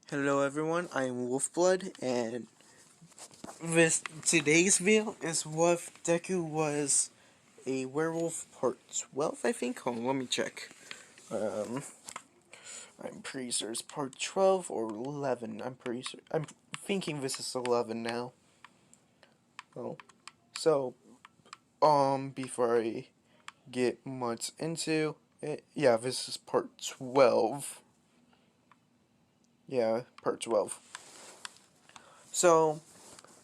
Hello everyone, I am Wolfblood, and this today's video is what if Deku was a werewolf part 12, I think? Hold on, let me check. Um, I'm pretty sure it's part 12 or 11, I'm thinking this is 11 now. Oh, so, before I get much into it, yeah, this is part 12. Yeah, part 12. So,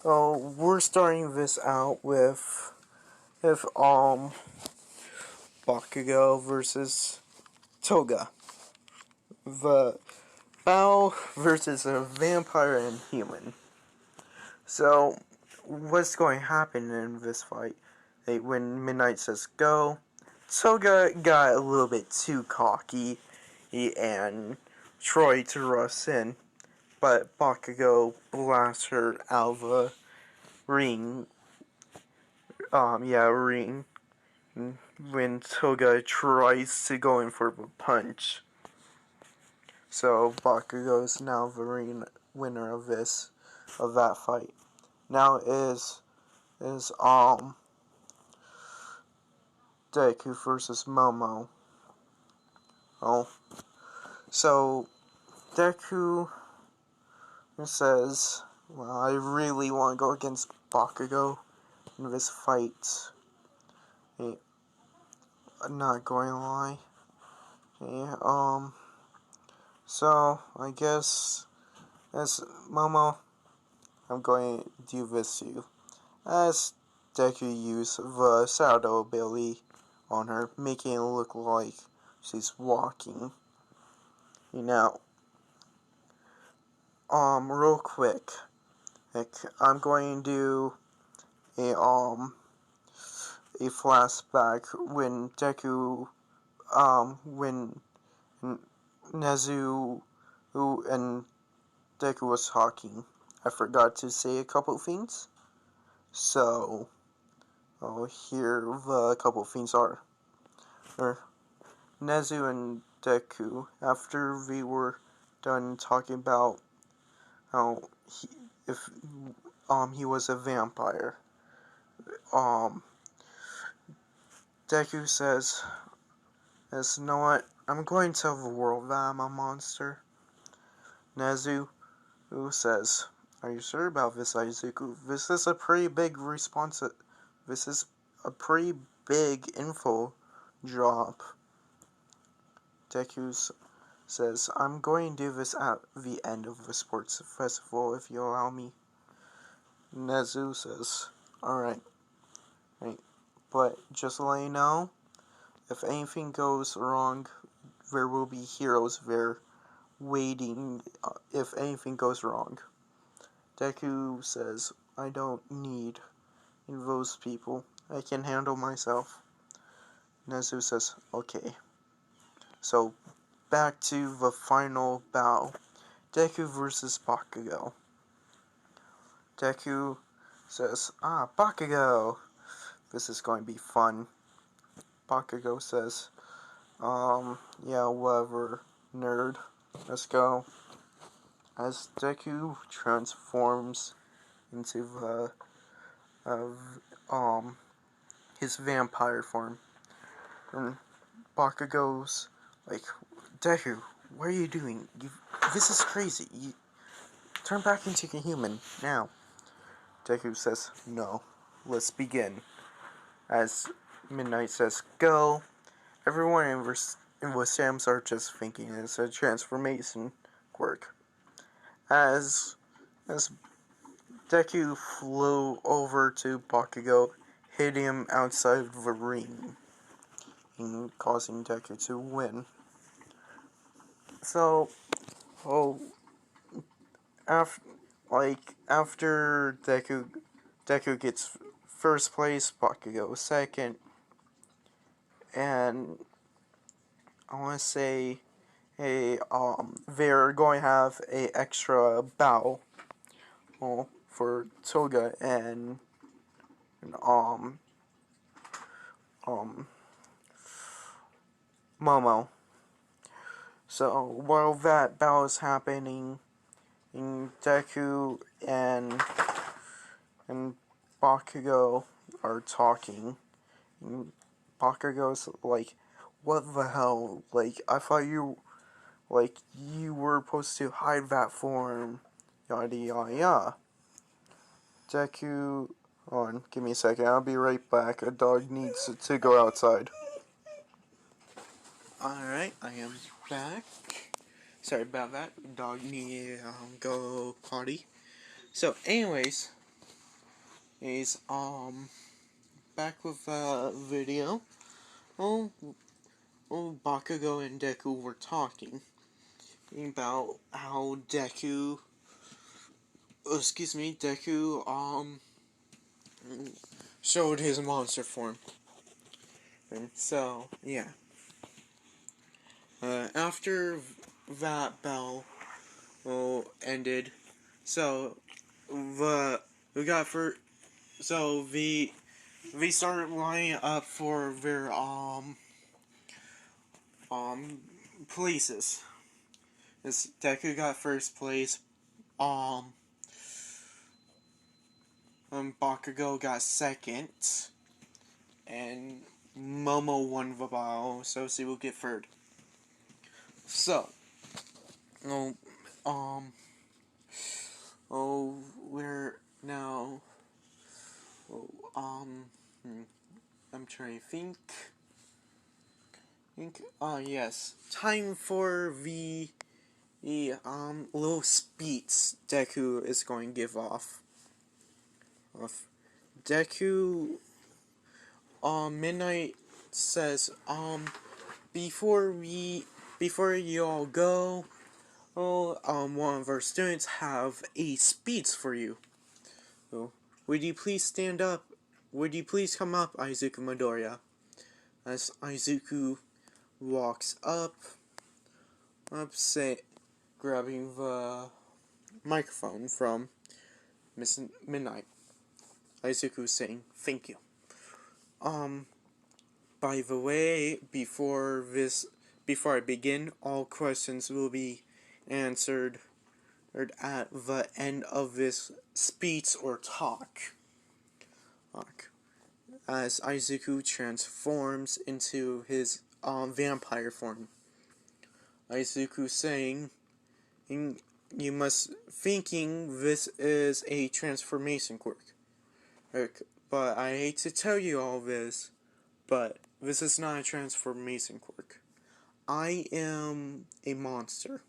we're starting this out with if Bakugo versus Toga. The Bao versus a vampire and human. So what's going to happen in this fight? When Midnight says go, Toga got a little bit too cocky and tried to rush in, but Bakugo blasts her out of the ring. Ring when Toga tries to go in for a punch. So Bakugo is now the winner of that fight. Now is Deku versus Momo. Oh, so Deku says, "Well, I really want to go against Bakugo in this fight. Hey, I'm not going to lie. Hey, so I guess as Momo, I'm going to do this to you. As Deku used the shadow ability on her, making it look like she's walking. Now, real quick, I'm going to do a flashback when when Nezu and Deku was talking. I forgot to say a couple things, so here the couple things are. Nezu and Deku, after we were done talking about how he was a vampire, Deku says, "You know what? I'm going to tell the world that I'm a monster." Nezu says, "Are you sure about this, Izuku? This is a pretty big response. This is a pretty big info drop." Deku says, "I'm going to do this at the end of the sports festival if you allow me." Nezu says, "Alright, right. But just to let you know, if anything goes wrong, there will be heroes there waiting if anything goes wrong." Deku says, "I don't need those people. I can handle myself." Nezu says, "Okay." So, back to the final battle. Deku versus Bakugo. Deku says, Bakugo! This is going to be fun." Bakugo says, yeah, whatever, nerd. Let's go." As Deku transforms into his vampire form, and Bakugo's like, "Deku, what are you doing? This is crazy. You turn back into a human now." Deku says, "No, let's begin." As Midnight says, "Go." Everyone in the Sams are just thinking it's a transformation quirk. As Deku flew over to Bakugo, hit him outside the ring, and causing Deku to win. So, oh, after Deku gets first place, Bakugo second, and I want to say, they're going to have a extra bow, for Toga and um, um, Momo. So while that battle is happening, Deku and Bakugo are talking. And Bakugo's like, "What the hell? Like, I thought you were supposed to hide that form." Yada yada yada. Deku, hold on, give me a second. I'll be right back. A dog needs to go outside. Alright, I am back. Sorry about that. Dog need to go potty. So, anyways, is back with a video. Oh, Bakugo and Deku were talking about how Deku, showed his monster form. And so, yeah. After that bell ended, so we got for so we started lining up for their places. This Deku got first place. Bakugo got second, and Momo won the battle, so she will get third. So, we're now, I'm trying to think, yes, time for the little speech Deku is going to give off. Deku, Midnight says, before you all go, one of our students have a speech for you. So, would you please stand up? Would you please come up, Izuku Midoriya? As Izuku walks up, grabbing the microphone from Miss Midnight. Izuku saying, "Thank you. By the way, before I begin, all questions will be answered at the end of this speech or talk." As Izuku transforms into his vampire form. Izuku saying, "You must thinking this is a transformation quirk. But I hate to tell you all this, but this is not a transformation quirk. I am a monster."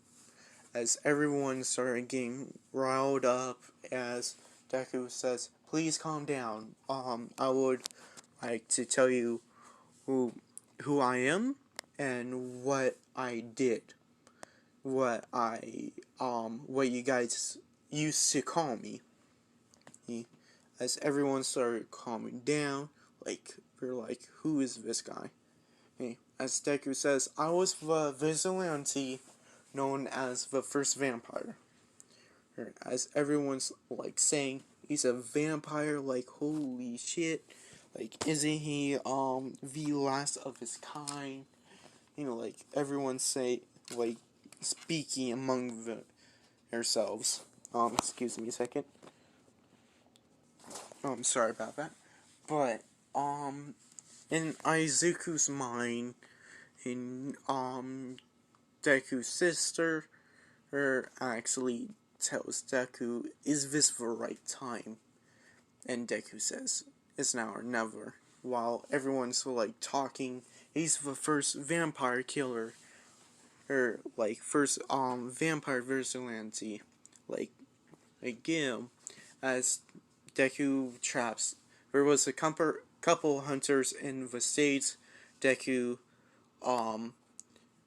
As everyone started getting riled up, as Deku says, "Please calm down. I would like to tell you who I am and what I did. What you guys used to call me." As everyone started calming down, they're like, "Who is this guy?" As Deku says, "I was the vigilante known as the first vampire." As everyone's saying, "He's a vampire, holy shit. Isn't he the last of his kind?" Everyone say, speaking among themselves. Excuse me a second. I'm sorry about that. But, in Izuku's mind, in, Deku's sister, actually tells Deku, "Is this the right time?" And Deku says, "It's now or never." While everyone's talking, he's the first vampire killer, first vampire vigilante, like him, as Deku traps. There was a couple hunters in the States. Deku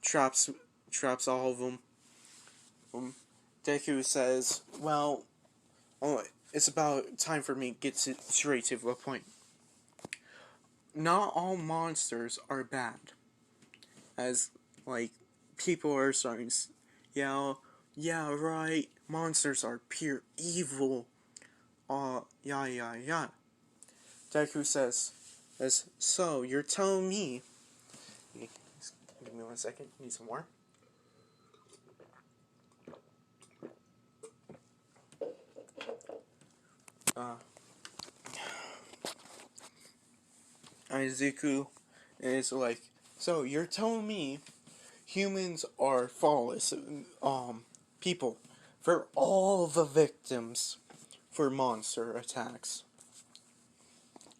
traps all of them. Deku says, "Well, it's about time for me to get straight to the point. Not all monsters are bad." As people are starting to yell, "Yeah, right, monsters are pure evil. Yeah. Deku says, "So, you're telling me..." Give me 1 second, need some more. uh, Izuku is like, so you're telling me humans are flawless, people, for all the victims for monster attacks.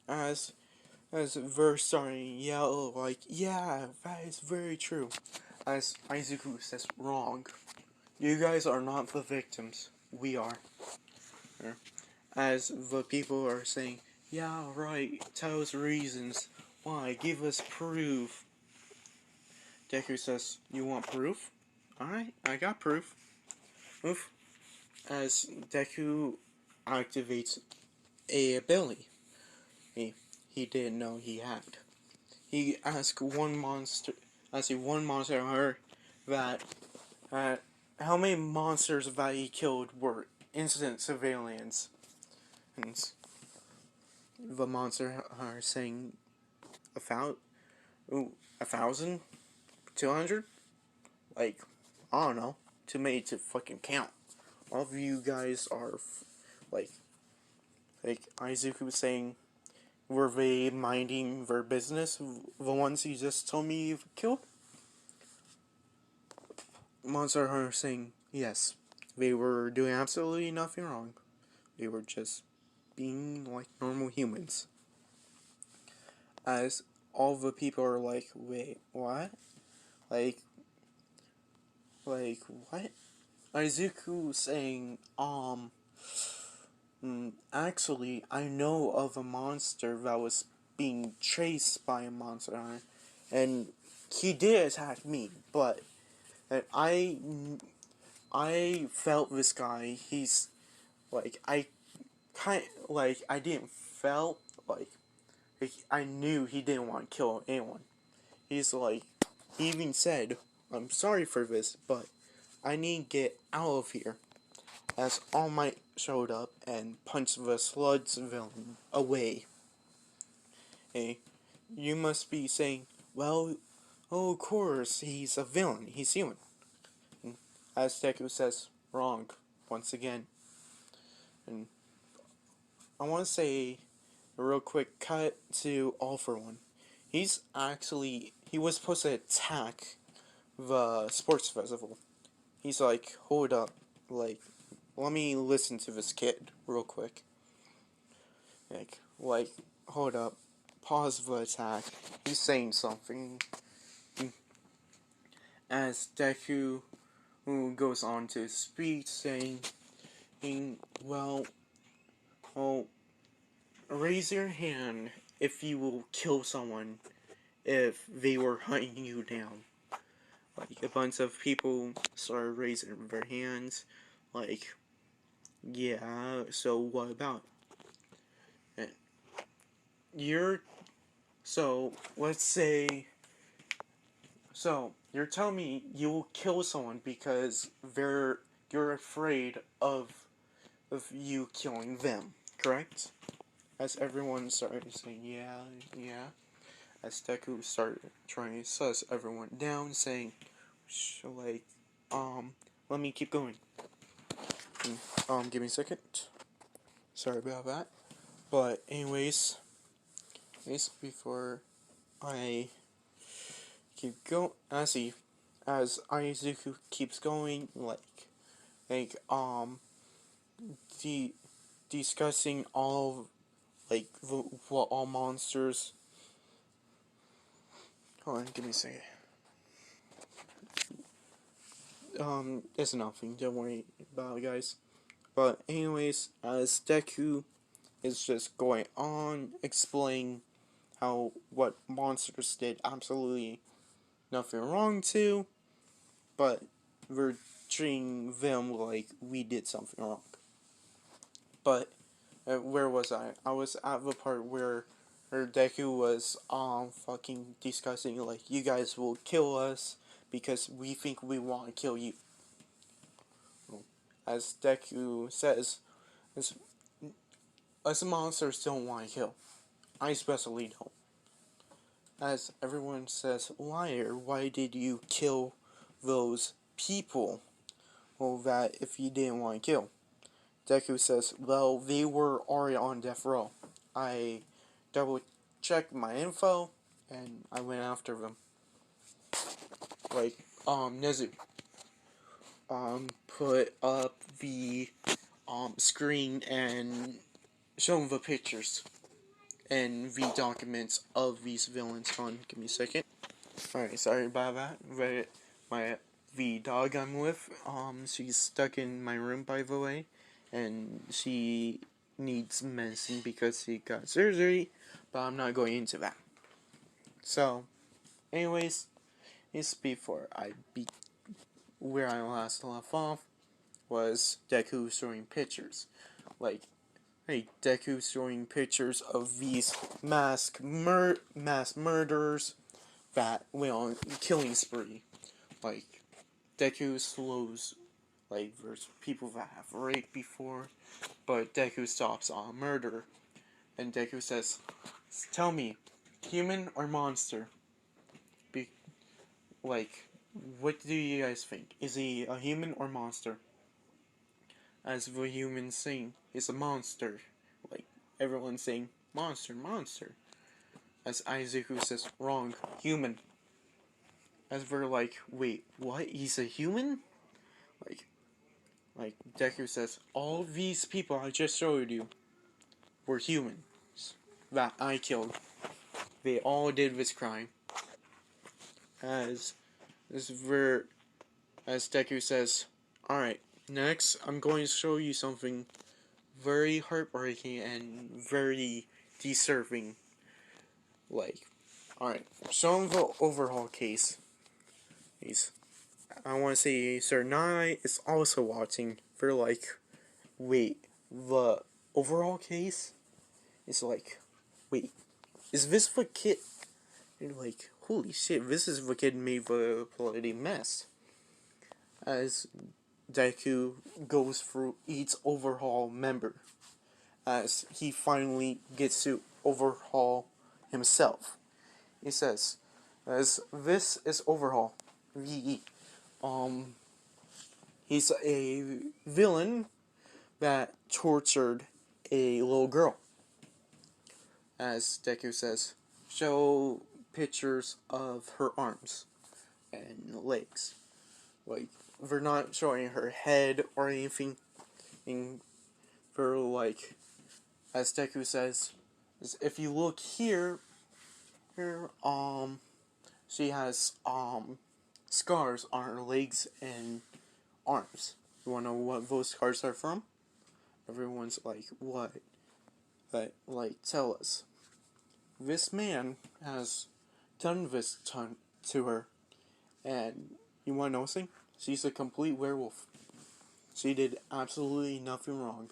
As Verse starting to yell like, yeah, that is very true. As Izuku says, wrong. You guys are not the victims. We are. As the people are saying, yeah, right, tell us reasons. Why? Give us proof. Deku says, you want proof? Alright, I got proof. Oof. As Deku activates a ability he didn't know he had. He asked one monster, her that how many monsters that he killed were innocent civilians. And the monster are saying a thousand, 1,000, 200? Like, I don't know. Too many to fucking count. All of you guys are, like Izuku was saying, were they minding their business? The ones you just told me you've killed? Monster Hunter saying, yes, they were doing absolutely nothing wrong. They were just being like normal humans. As all the people are like, wait, what? Like, what? Izuku saying, actually, I know of a monster that was being chased by a monster hunter, and he did attack me, but I felt this guy. He's like I didn't felt like I knew he didn't want to kill anyone. He's like, he even said, I'm sorry for this, but I need to get out of here. As All Might showed up and punched the Sludge villain away. Hey, you must be saying, well, oh, of course, he's a villain, he's human. And as Deku says, wrong, once again. And I want to say a real quick cut to All For One. He was supposed to attack the sports festival. He's like, hold up, like, let me listen to this kid real quick. Like, hold up, pause the attack. He's saying something. As Deku goes on to speak, saying, well, raise your hand if you will kill someone if they were hunting you down. Like, a bunch of people started raising their hands, like, yeah, so what about it? Let's say, you're telling me you will kill someone because you're afraid of you killing them, correct? As everyone started saying, yeah. As Deku started trying to suss everyone down, saying, like, let me keep going. Give me a second. Sorry about that. But anyways, before I keep going, as Aizuku keeps going, like, discussing all, like, what all monsters. Hold on, give me a second. It's nothing, don't worry about it, guys. But anyways, as Deku is just going on explaining what monsters did absolutely nothing wrong to, but we're treating them like we did something wrong. But where was I? I was at the part where Deku was fucking discussing, like, you guys will kill us because we think we want to kill you. As Deku says, us monsters don't want to kill. I especially don't. As everyone says, liar, why did you kill those people? Well, that if you didn't want to kill. Deku says, well, they were already on death row. I double checked my info, and I went after them. Like, Nezu, put up the, screen and show them the pictures and the documents of these villains. Hold on, give me a second. Alright, sorry about that. The dog I'm with, she's stuck in my room, by the way, and she needs medicine because she got surgery, but I'm not going into that. So, anyways, it's before I beat where I last left off was Deku showing pictures. Like, hey, Deku showing pictures of these mass murderers that went on killing spree. Like, Deku slows, like, there's people that have raped before, but Deku stops on murder. And Deku says, tell me, human or monster? Like, what do you guys think? Is he a human or monster? As the humans saying, he's a monster. Like, everyone's saying, monster, monster. As Izuku says, wrong, human. As we're like, wait, what? He's a human? Like Deku says, all these people I just showed you were humans that I killed. They all did this crime. As as ver as Deku says, alright, next I'm going to show you something very heartbreaking and very deserving. Like, alright, showing the overhaul case. I want to say Sir Nai is also watching. They're like, wait, the overall case is like, wait, is this the kid? And you're like, holy shit, this is the kid made the bloody mess. As Deku goes through each overhaul member, as he finally gets to overhaul himself. He says, as this is overhaul, VE. He's a villain that tortured a little girl. As Deku says, show pictures of her arms and legs. Like, they're not showing her head or anything. And they're like, as Deku says, if you look here, she has, scars on her legs and arms. You wanna know what those scars are from? Everyone's like, what? But, like, tell us. This man has done this to her, and you want to know something? She's a complete werewolf. She did absolutely nothing wrong.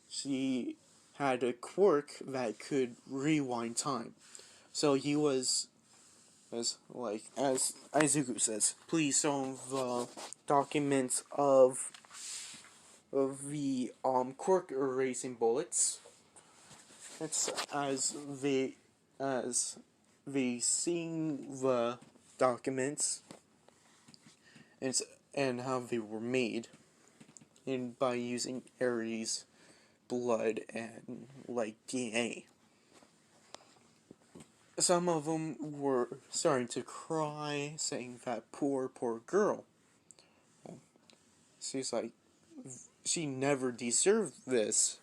She had a quirk that could rewind time. So he was, as Izuku says, please show the documents of the quirk erasing bullets. It's as they seeing the documents and how they were made, and by using Ares blood and like DNA. Some of them were starting to cry, saying that poor girl. She's like, she never deserved this.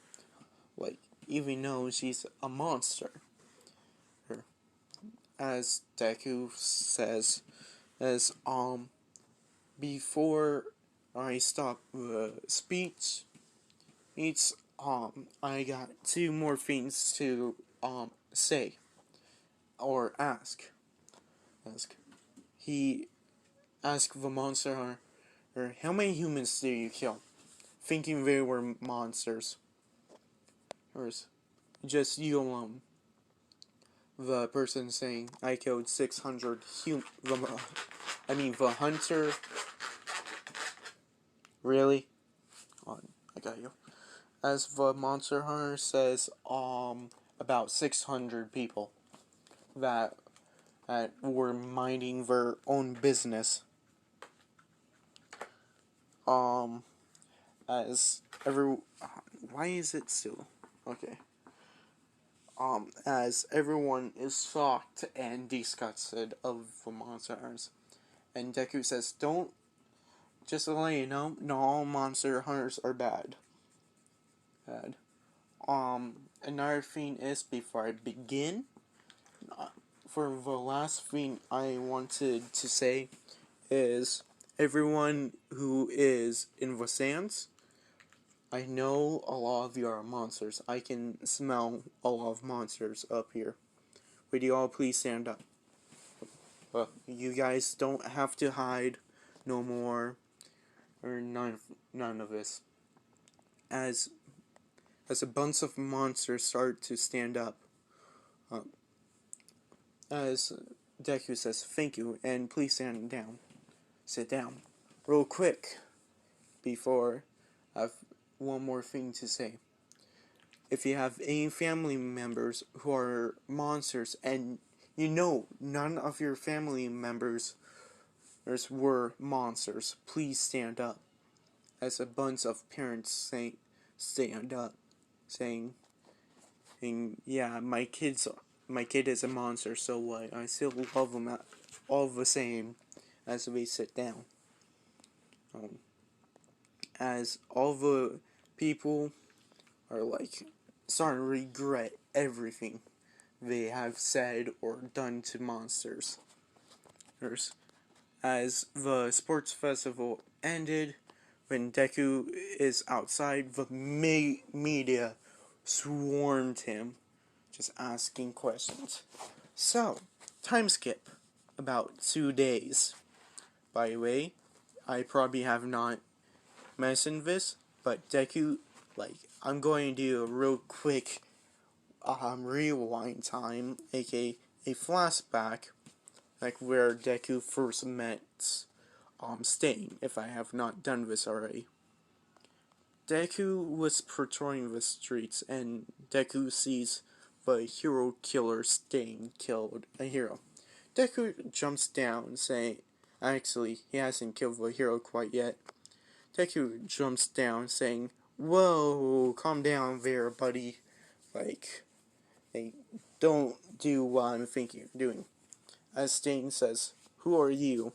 Like, even though she's a monster. As Deku says, as before I stop the speech, I got two more things to say or ask. He asked the monster hunter, how many humans did you kill? Thinking they were monsters. Or just you alone. The person saying, I killed 600 the hunter. Really? I got you. As the monster hunter says, about 600 people that were minding their own business. as why is it still okay? As everyone is shocked and disgusted of the monsters, and Deku says, "Don't just to let you know, not all monster hunters are bad." Bad. Another thing is before I begin, uh, for the last thing I wanted to say is everyone who is in the sands. I know a lot of you are monsters. I can smell a lot of monsters up here. Would you all please stand up? Well, you guys don't have to hide no more, or none of this. As a bunch of monsters start to stand up, um, as Deku says, "Thank you, and please stand down. Sit down, real quick, before I've one more thing to say. If you have any family members who are monsters and you know none of your family members were monsters, please stand up." As a bunch of parents say, stand up, saying, "Yeah, my kid is a monster, so what? I still love him all the same." As we sit down, um, as all the people are like starting to regret everything they have said or done to monsters. As the sports festival ended, when Deku is outside, the media swarmed him, just asking questions. So, time skip. About 2 days. By the way, I probably have not mentioned this, but Deku, I'm going to do a real quick rewind time, aka a flashback, where Deku first met Stain, if I have not done this already. Deku was patrolling the streets, and Deku sees the hero killer Stain killed a hero. Deku jumps down, saying, actually, he hasn't killed the hero quite yet. Deku jumps down, saying, "Whoa, calm down there, buddy. Like, hey, don't do what I'm thinking you're doing." As Stain says, "Who are you?"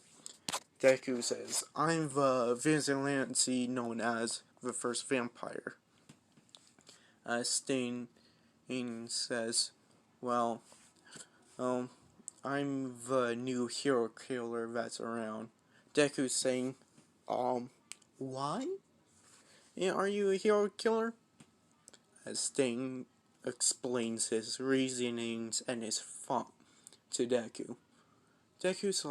Deku says, "I'm the vigilante known as the first vampire." As Stain says, "Well, um, I'm the new hero killer that's around." Deku's saying, why? Yeah, are you a hero killer?" As Stain explains his reasonings and his thought to Deku. Deku's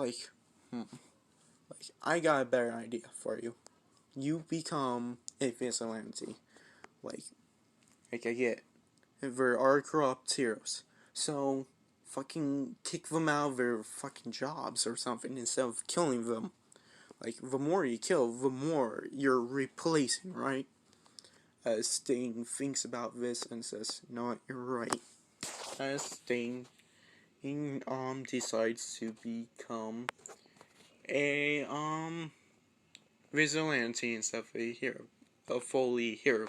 I got a better idea for you. You become a vigilante. Like, I get, there are corrupt heroes. So, fucking kick them out of their fucking jobs or something instead of killing them. The more you kill, the more you're replacing, right? As Stain thinks about this and says, "You know what, you're right." As Stain decides to become a vigilante instead of a hero, a fully hero.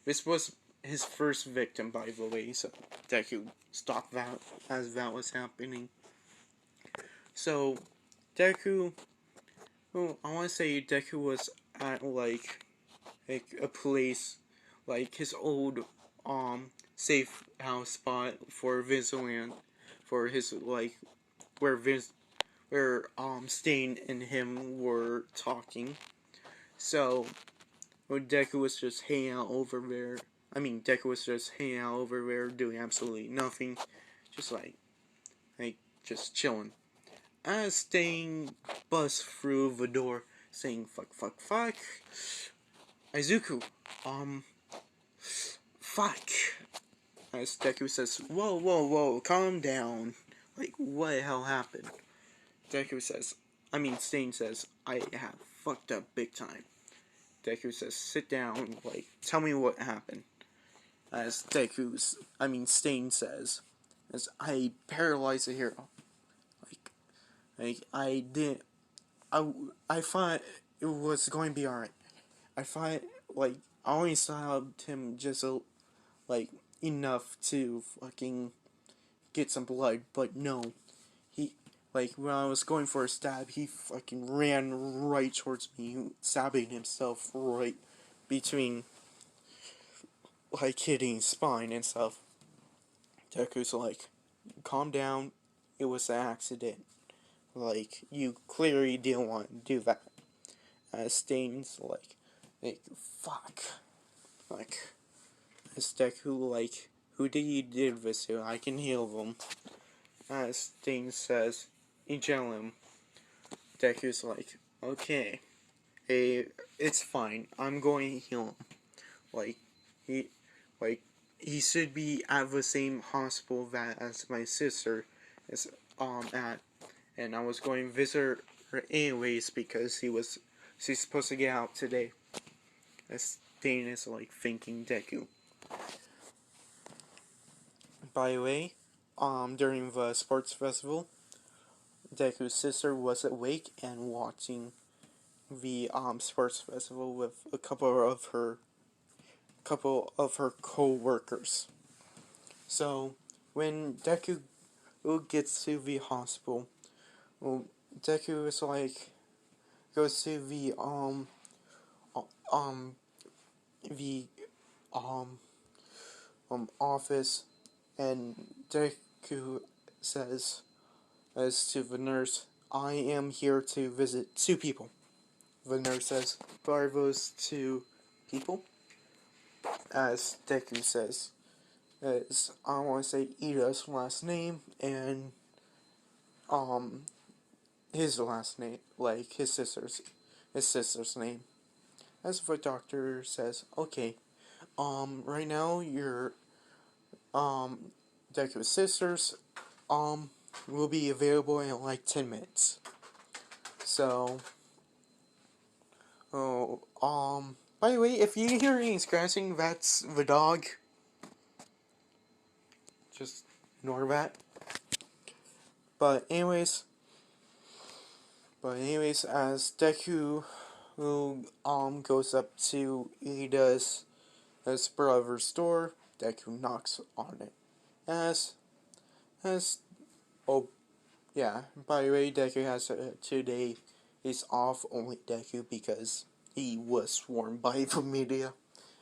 This was his first victim, by the way, so Deku stopped that as that was happening. So Deku, well, I want to say Deku was at a place, his old safe house spot for Vigilant, for his where Stain and him were talking. So Deku was just hanging out over there. Deku was just hanging out over there doing absolutely nothing, just just chilling. As Stain busts through the door, saying "fuck, fuck, fuck," Izuku, fuck. As Deku says, "Whoa, whoa, whoa, calm down. What the hell happened?" Deku says, Stain says, "I have fucked up big time." Deku says, "Sit down, tell me what happened." As Stain says, as I paralyzed a hero. I didn't, I thought it was going to be alright. I thought like, I only stabbed him just like enough to fucking get some blood, but no, he, like, when I was going for a stab, he fucking ran right towards me, stabbing himself right between, like, hitting his spine and stuff. Deku's like, calm down, it was an accident. Like, you clearly didn't want to do that. Stain's like, fuck. Like, as Deku, like, who did you do this to? I can heal them. Stain says, you tell him. Deku's like, okay, hey, it's fine. I'm going to heal him. Like, he, like, he should be at the same hospital that as my sister is at, and I was going to visit her anyways because she's supposed to get out today. As Stain is like thinking Deku. By the way, during the sports festival, Deku's sister was awake and watching the sports festival with a couple of her co-workers. So when Deku gets to the hospital, well, Deku is like goes to um the um office, and Deku says as to the nurse, I am here to visit two people. The nurse says, "Who are those two people?" As Deku says, as I want to say Ida's last name and um his last name, like his sister's name. As the doctor says, okay, right now your Deku's sisters will be available in like 10 minutes. So, by the way, if you hear any scratching, that's the dog. Just ignore that. But anyways, as Deku goes up to Ida's his brother's door, Deku knocks on it. As oh yeah, by the way, Deku has today is off, only Deku, because he was swarmed by the media,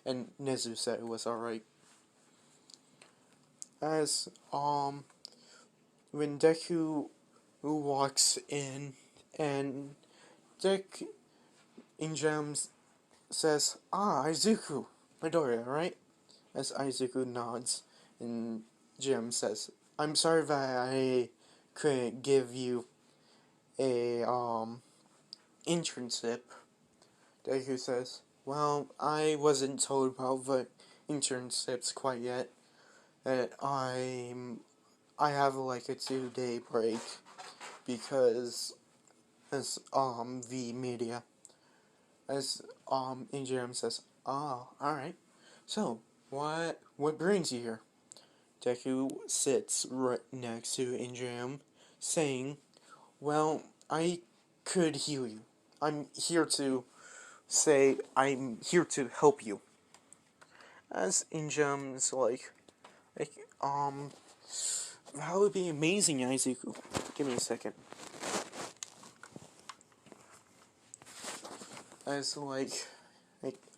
and Nezu said it was alright. As when Deku walks in, and Deku in Gems says, Izuku, Midoriya, right? As Izuku nods, and Jim says, I'm sorry that I couldn't give you a internship. Deku says, well, I wasn't told about the internships quite yet. That I have like a 2-day break because as the media, as Injam says, alright. So what brings you here? Deku sits right next to Injam, saying, well, I could heal you. I'm here to help you. As Injam's like, that would be amazing, Izuku. Give me a second. As like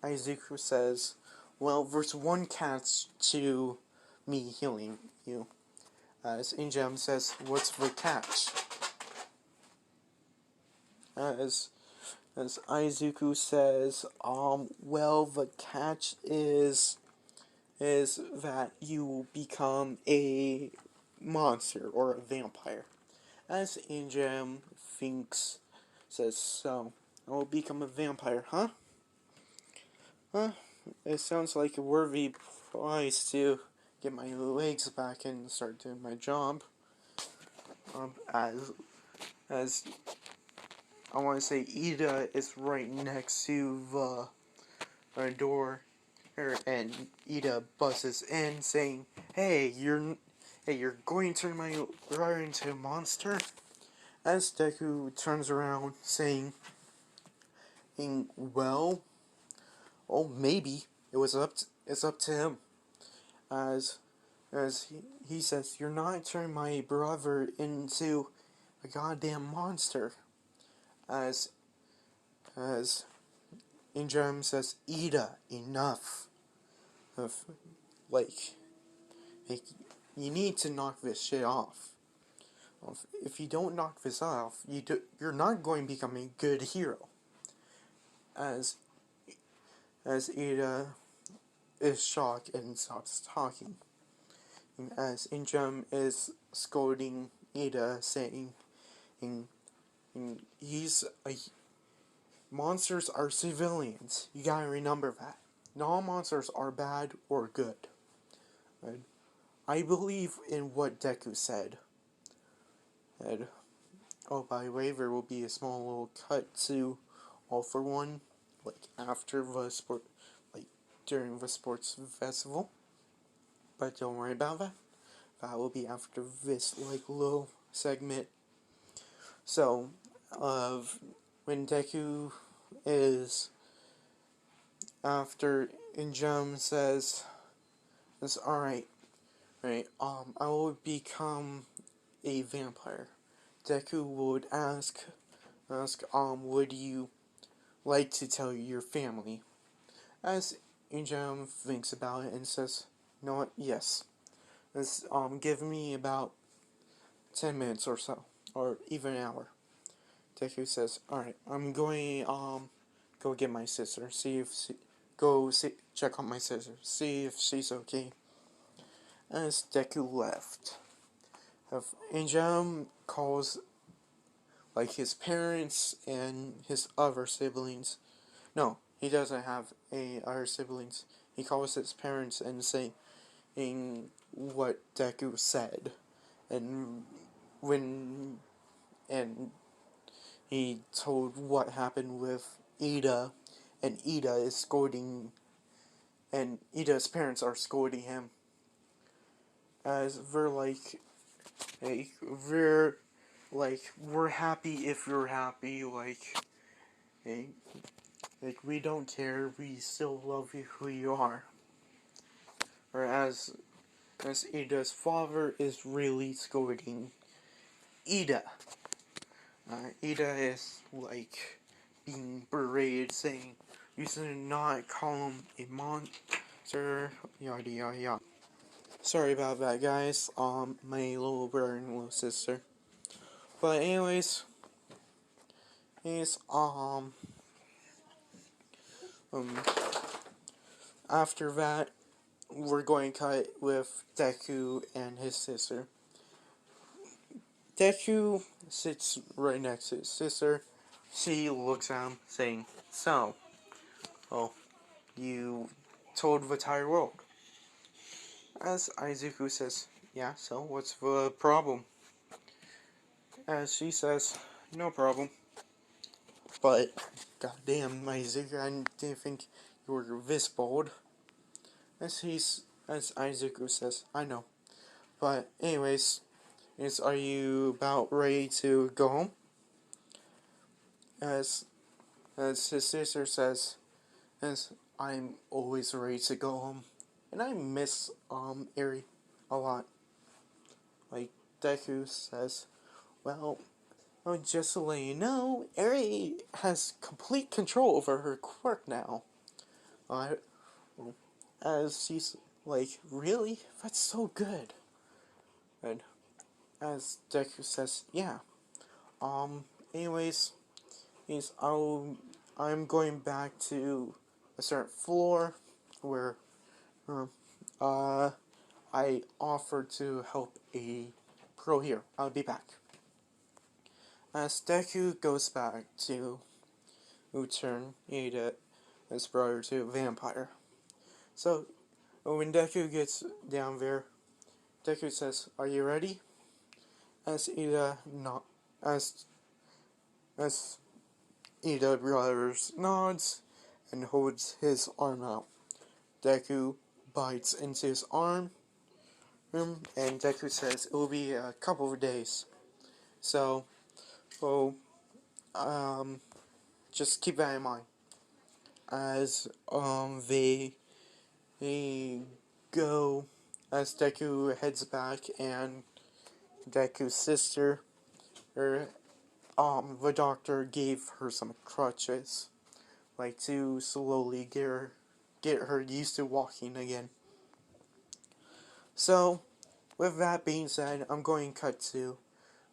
Izuku says, well, there's one catch to me healing you. As Injam says, what's the catch? As Izuku says, well, the catch is that you become a monster or a vampire. As Injam says, so, I will become a vampire, huh? Huh? It sounds like a worthy price to get my legs back and start doing my job. As I want to say, Ida is right next to the door, and Ida buzzes in, saying, "Hey, you're going to turn my brother into a monster?" As Deku turns around, saying, "Well, Oh, maybe it's up to him. As he says, you're not turning my brother into a goddamn monster. As as Injam says, Ida, enough. Of, like, like, you need to knock this shit off. If you don't knock this off, you're not going to become a good hero. As Ida is shocked and stops talking. And as Injam is scolding Ida, saying, and he's a, monsters are civilians. You gotta remember that. Not all monsters are bad or good. Right? I believe in what Deku said. And, oh, by the way, there will be a small little cut to All for One, like after the sport, like during the sports festival. But don't worry about that. That will be after this like little segment. So, when Deku is after Injum says, alright, right, I will become a vampire. Deku would ask, would you like to tell your family? As Injum thinks about it and says, you know what, yes. Give me about 10 minutes or so, or even an hour. Deku says, alright, I'm going, go get my sister, check on my sister, see if she's okay. As Deku left, Injam calls, like, his parents and his other siblings. No, he doesn't have other siblings. He calls his parents and saying what Deku said. And when, and he told what happened with Ida, and Ida is scolding, and Ida's parents are scolding him. As they're like, hey, we're like, we're happy if you're happy, like, hey, like, we don't care, we still love you who you are. Or as Ida's father is really scolding Ida. Ida is, like, being berated, saying, you should not call him a monster, yada yada yada. Sorry about that, guys. My little brother and little sister. But anyways, um, after that, we're going to cut with Deku and his sister. Deku sits right next to his sister. She looks at him, saying, so, oh, you told the entire world. As Izuku says, yeah, so what's the problem? As she says, no problem. But, goddamn, Izuku, I didn't think you were this bold. As Izuku says, I know. But, anyways, are you about ready to go home? As his sister says, as I'm always ready to go home. And I miss, Eri a lot. Like, Deku says, well, just to let you know, Eri has complete control over her quirk now. As she's like, really? That's so good. And as Deku says, yeah. Anyways, I'm going back to a certain floor where, I offered to help a pro hero. I'll be back. As Deku goes back to turn Ida, his brother, to a vampire. So, when Deku gets down there, Deku says, are you ready? As Ida not as Ida brothers nods and holds his arm out. Deku bites into his arm, and Deku says it will be a couple of days. So, just keep that in mind. as they go, as Deku heads back, and Deku's sister, or the doctor gave her some crutches, like to slowly get her used to walking again. So, with that being said, I'm going to cut to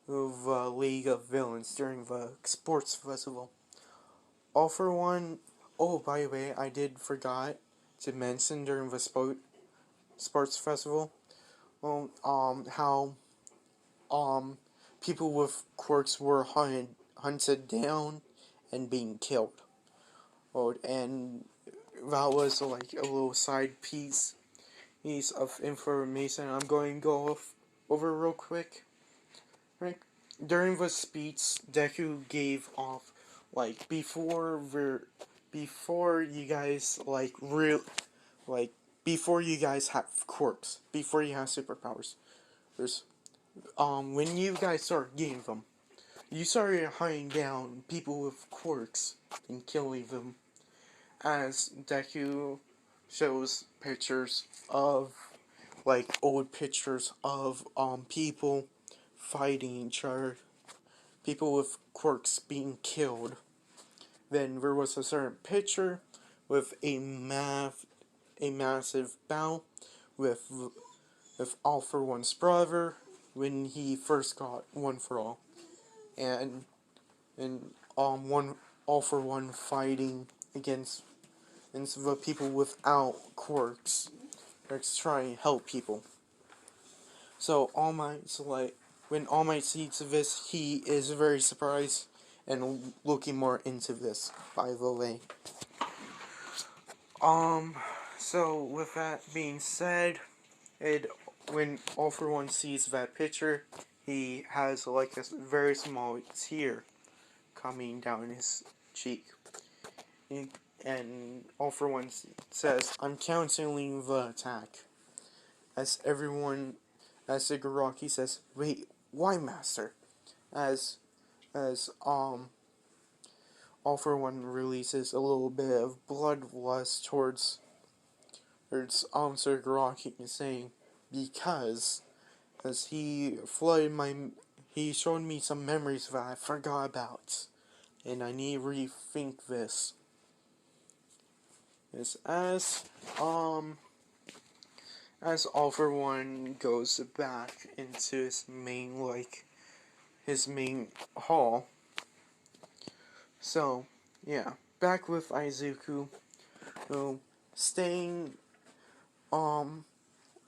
the League of Villains during the sports festival. All for one. Oh, by the way, I did forgot to mention during the sports festival, well, how people with quirks were hunted down and being killed. Oh, and that was like a little side piece of information I'm going to go over real quick. Right? During the speech Deku gave off, like before you guys like before you guys have quirks, before you have superpowers, there's when you guys start getting them, you started hunting down people with quirks and killing them, as Deku shows pictures of, like, old pictures of people fighting each other, people with quirks being killed. Then there was a certain picture with a massive bow with All for One's brother when he first got One for All, and one All for One fighting against the people without quirks. They're trying to help people. So when All Might sees this, he is very surprised and looking more into this, by the way. So with that being said, when All for One sees that picture, he has like a very small tear coming down his cheek. And All for One says, "I'm canceling the attack." As Shigaraki says, "Wait, why, Master?" As All for One releases a little bit of bloodlust towards Shigaraki, saying, because he showed me some memories that I forgot about, and I need to rethink this. It's as All for One goes back into his main hall. So, yeah, back with Izuku. So, staying,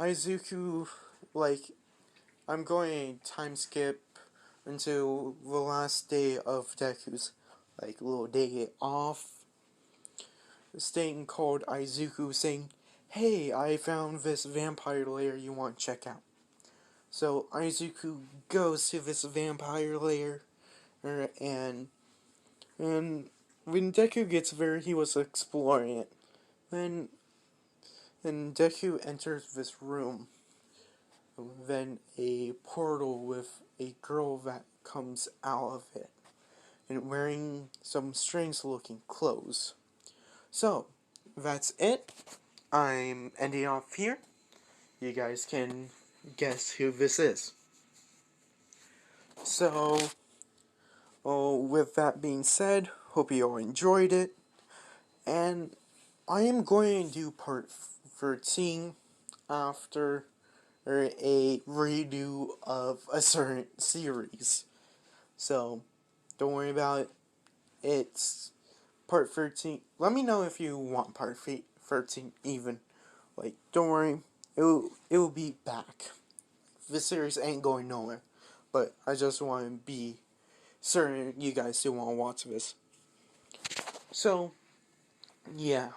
Izuku, like, I'm going to time skip until the last day of Deku's, like, little day off. Staying called Izuku saying, "Hey, I found this vampire lair you want to check out." So Izuku goes to this vampire lair, and when Deku gets there, he was exploring it. Then Deku enters this room. Then a portal with a girl that comes out of it, and wearing some strange looking clothes. So, that's it. I'm ending off here. You guys can guess who this is. So, with that being said, hope you all enjoyed it. And I am going to do part 13 after a redo of a certain series. So, don't worry about it. It's part 13. Let me know if you want part 13 even. Like, don't worry. It will be back. This series ain't going nowhere. But I just want to be certain you guys still want to watch this. So, yeah.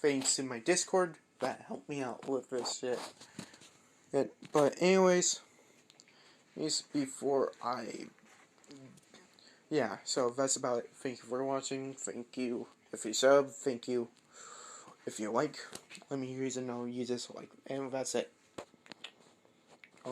Thanks to my Discord that helped me out with this shit. But anyways, before I... Yeah, so that's about it. Thank you for watching. Thank you if you sub. Thank you if you like. Let me know you dislike. And that's it.